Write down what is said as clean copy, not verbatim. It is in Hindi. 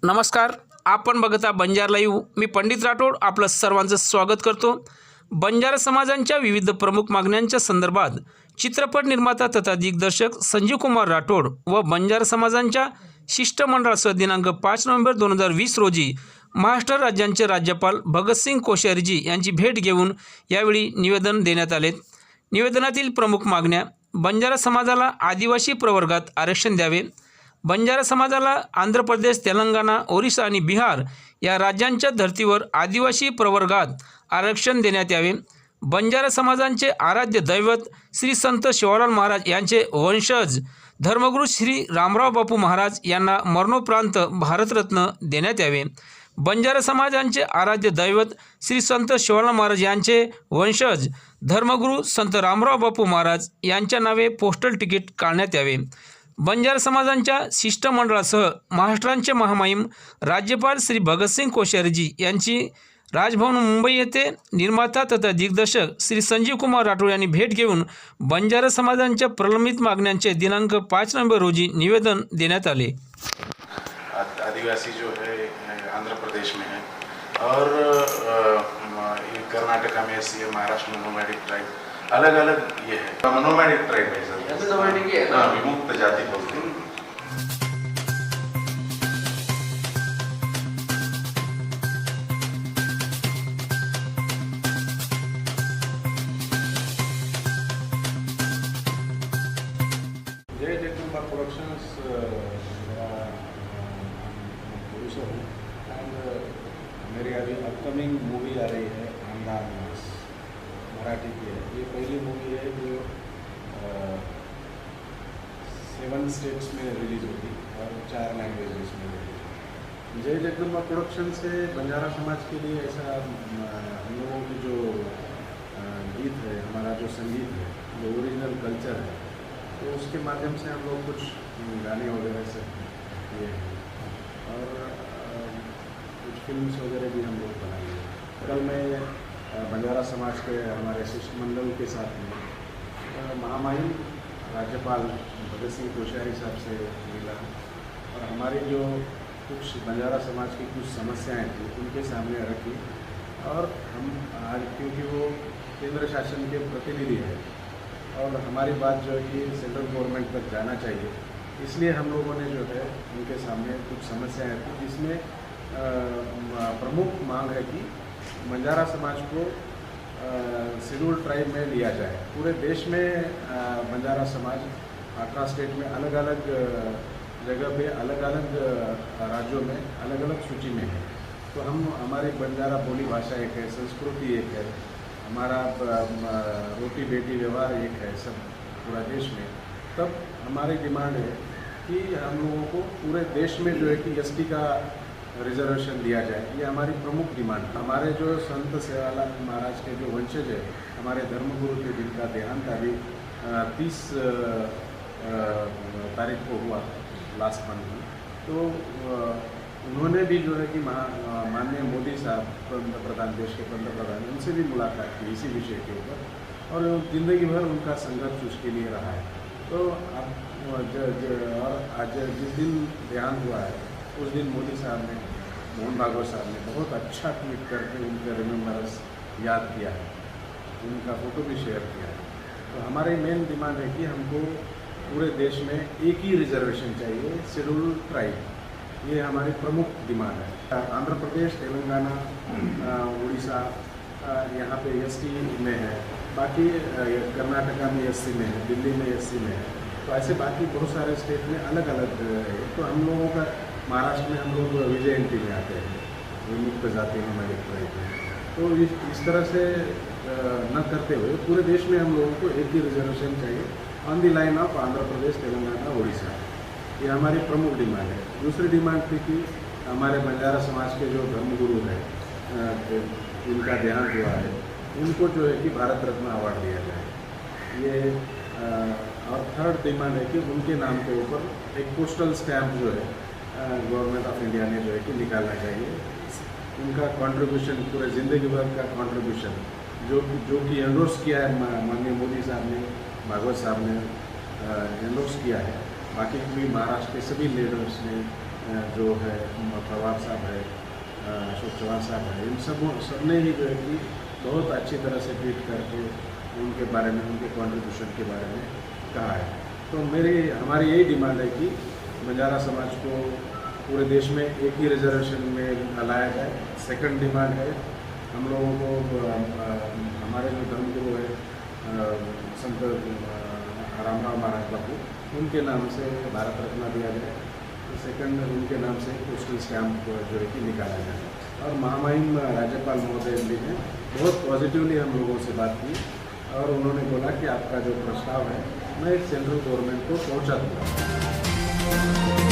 नमस्कार, आपण बघता बंजारा लाईव्ह. मी पंडित राठोड आपलं सर्वांचं स्वागत करतो. बंजारा समाजांच्या विविध प्रमुख मागण्यांच्या संदर्भात चित्रपट निर्माता तथा दिग्दर्शक संजीव कुमार राठोड व बंजारा समाजांच्या शिष्टमंडळासह दिनांक 5 नोव्हेंबर 2020 रोजी महाराष्ट्र राज्याचे राज्यपाल भगतसिंग कोश्यारीजी यांची भेट घेऊन यावेळी निवेदन देण्यात आले. निवेदनातील प्रमुख मागण्या: बंजारा समाजाला आदिवासी प्रवर्गात आरक्षण द्यावे, बंजारा समाजाला आंध्र प्रदेश, तेलंगणा, ओरिसा आणि बिहार या राज्यांच्या धर्तीवर आदिवासी प्रवर्गात आरक्षण देण्यात यावे, बंजारा समाजांचे आराध्य दैवत श्री संत शिवालाल महाराज यांचे वंशज धर्मगुरू श्री रामराव बापू महाराज यांना मरणोपरांत भारतरत्न देण्यात यावे, बंजारा समाजांचे आराध्य दैवत श्री संत शिवालाल महाराज यांचे वंशज धर्मगुरू संत रामराव बापू महाराज यांच्या नावे पोस्टल तिकीट काढण्यात यावे, बंजारा समाजांच्या शिष्टमंडळासह महाराष्ट्राचे महामहिम राज्यपाल श्री भगतसिंग कोश्यारीजी यांची राजभवन मुंबई येथे निर्माता तथा दिग्दर्शक श्री संजीव कुमार राठोड यांनी भेट घेऊन बंजारा समाजांच्या प्रलंबित मागण्यांचे दिनांक 5 नोव्हेंबर रोजी निवेदन देण्यात आले. आदिवासी जो है आंध्र प्रदेश में है और कर्नाटका में ऐसी है, महाराष्ट्र में नोमैडिक ट्राइब, अलग अलग ये है, नोमैडिक ट्राइब है सर, नोमैडिक है, हाँ, विमुक्त जाति बोलते हैं. जय जगदम्बा प्रोडक्शंस प्रोड्यूसर हूँ एंड मेरी अभी अपकमिंग मूवी आ रही है आंधा मराठी की है. ये पहली मूवी है जो 7 स्टेट्स में रिलीज़ होगी और 4 लैंग्वेजेस में रिलीज. जय जगदम्बा प्रोडक्शन से बंजारा समाज के लिए ऐसा हम लोगों की जो गीत है, हमारा जो संगीत है, जो ओरिजिनल कल्चर है, तो उसके माध्यम से हम लोग कुछ गाने वगैरह से किए हैं और कुछ फिल्म्स वगैरह भी हम लोग बनाएंगे. कल मैं बंजारा समाज के हमारे शिष्टमंडल के साथ में महामहिम राज्यपाल भगत सिंह कोश्यारी साहब से मिला और हमारी जो कुछ बंजारा समाज की कुछ समस्याएं थी उनके सामने रखी और हम आज, क्योंकि वो केंद्र शासन के प्रतिनिधि है और हमारी बात जो है कि सेंट्रल गवर्नमेंट तक जाना चाहिए, इसलिए हम लोगों ने जो है उनके सामने कुछ समस्याएं थी, जिसमें प्रमुख मांग है कि बंजारा समाज को शेड्यूल ट्राइब में लिया जाए. पूरे देश में बंजारा समाज 18 स्टेट में अलग अलग जगह पे, अलग अलग राज्यों में अलग अलग सूची में है. तो हम, हमारी बंजारा बोली भाषा एक है, संस्कृति एक है, हमारा रोटी बेटी व्यवहार एक है, सब पूरा देश में. तब हमारी डिमांड है कि हम लोगों को पूरे देश में जो है कि एसटी का रिजर्वेशन दिया जाए. ये हमारी प्रमुख डिमांड. हमारे जो संत सेवालाल महाराज के जो वंशज है, हमारे धर्मगुरु के जिनका देहांत अभी 30 तारीख को हुआ लास्ट मंथ में, तो उन्होंने भी जो है कि माननीय मोदी साहब, पंतप्रधान, देश के पंतप्रधान, उनसे भी मुलाकात की इसी विषय के ऊपर और ज़िंदगी भर उनका संघर्ष उसके लिए रहा है. तो अब और आज जिस दिन देहांत हुआ है उस दिन मोदी साहब ने, मोहन भागवत साहब ने बहुत अच्छा ट्वीट करके उनका रिमेम्बरेंस याद किया है, उनका फ़ोटो भी शेयर किया है. तो हमारी मेन डिमांड है कि हमको पूरे देश में एक ही रिजर्वेशन चाहिए, शेड्यूल ट्राइब. ये हमारी प्रमुख डिमांड है. आंध्र प्रदेश, तेलंगाना, उड़ीसा यहाँ पे एसटी में है, बाकी कर्नाटका में एससी में है, दिल्ली में एससी में है, तो ऐसे बाकी बहुत सारे स्टेट में अलग अलग है. तो हम लोगों का महाराष्ट्र में हम लोग विजयंती में आते हैं, विमुक्त जाति में नोमैडिक ट्राइब में. तो इस तरह से न करते हुए पूरे देश में हम लोगों को एक ही रिजर्वेशन चाहिए on the line of Andhra Pradesh, Telangana, Orissa. ये हमारी प्रमुख डिमांड है. दूसरी डिमांड थी कि हमारे बंजारा समाज के जो धर्मगुरु हैं, जिनका देहांत हुआ है, उनको जो है कि भारत रत्न अवार्ड दिया जाए. ये और थर्ड डिमांड है कि उनके नाम के ऊपर एक पोस्टल स्टैम्प जो है गवर्नमेंट ऑफ इंडिया ने जो है कि निकालना चाहिए. उनका कंट्रीब्यूशन, पूरे ज़िंदगी भर का कंट्रीब्यूशन जो कि एंडोर्स किया है माननीय मोदी साहब ने, भागवत साहब ने एंडोर्स किया है, बाकी भी महाराष्ट्र के सभी लीडर्स ने जो है पवार साहब है, अशोक चौहान साहब है, इन सबने ही जो है कि बहुत अच्छी तरह से ट्वीट करके उनके बारे में, उनके कॉन्ट्रीब्यूशन के बारे में कहा है। तो हमारी यही डिमांड है कि बंजारा समाज को पूरे देश में एक ही रिजर्वेशन में लाया जाए। सेकंड डिमांड है हम लोगों को हमारे जो धर्मगुरु है संत रामराव महाराज बापू, उनके नाम से भारत रत्न दिया जाए। सेकंड, उनके नाम से पोस्टल स्टैम्प जो है कि निकाला जाए। और महामहिम राज्यपाल महोदय जी ने बहुत पॉजिटिवली हम लोगों से बात की और उन्होंने बोला कि आपका जो प्रस्ताव है मैं सेंट्रल गवर्नमेंट को पहुंचा दूँगा।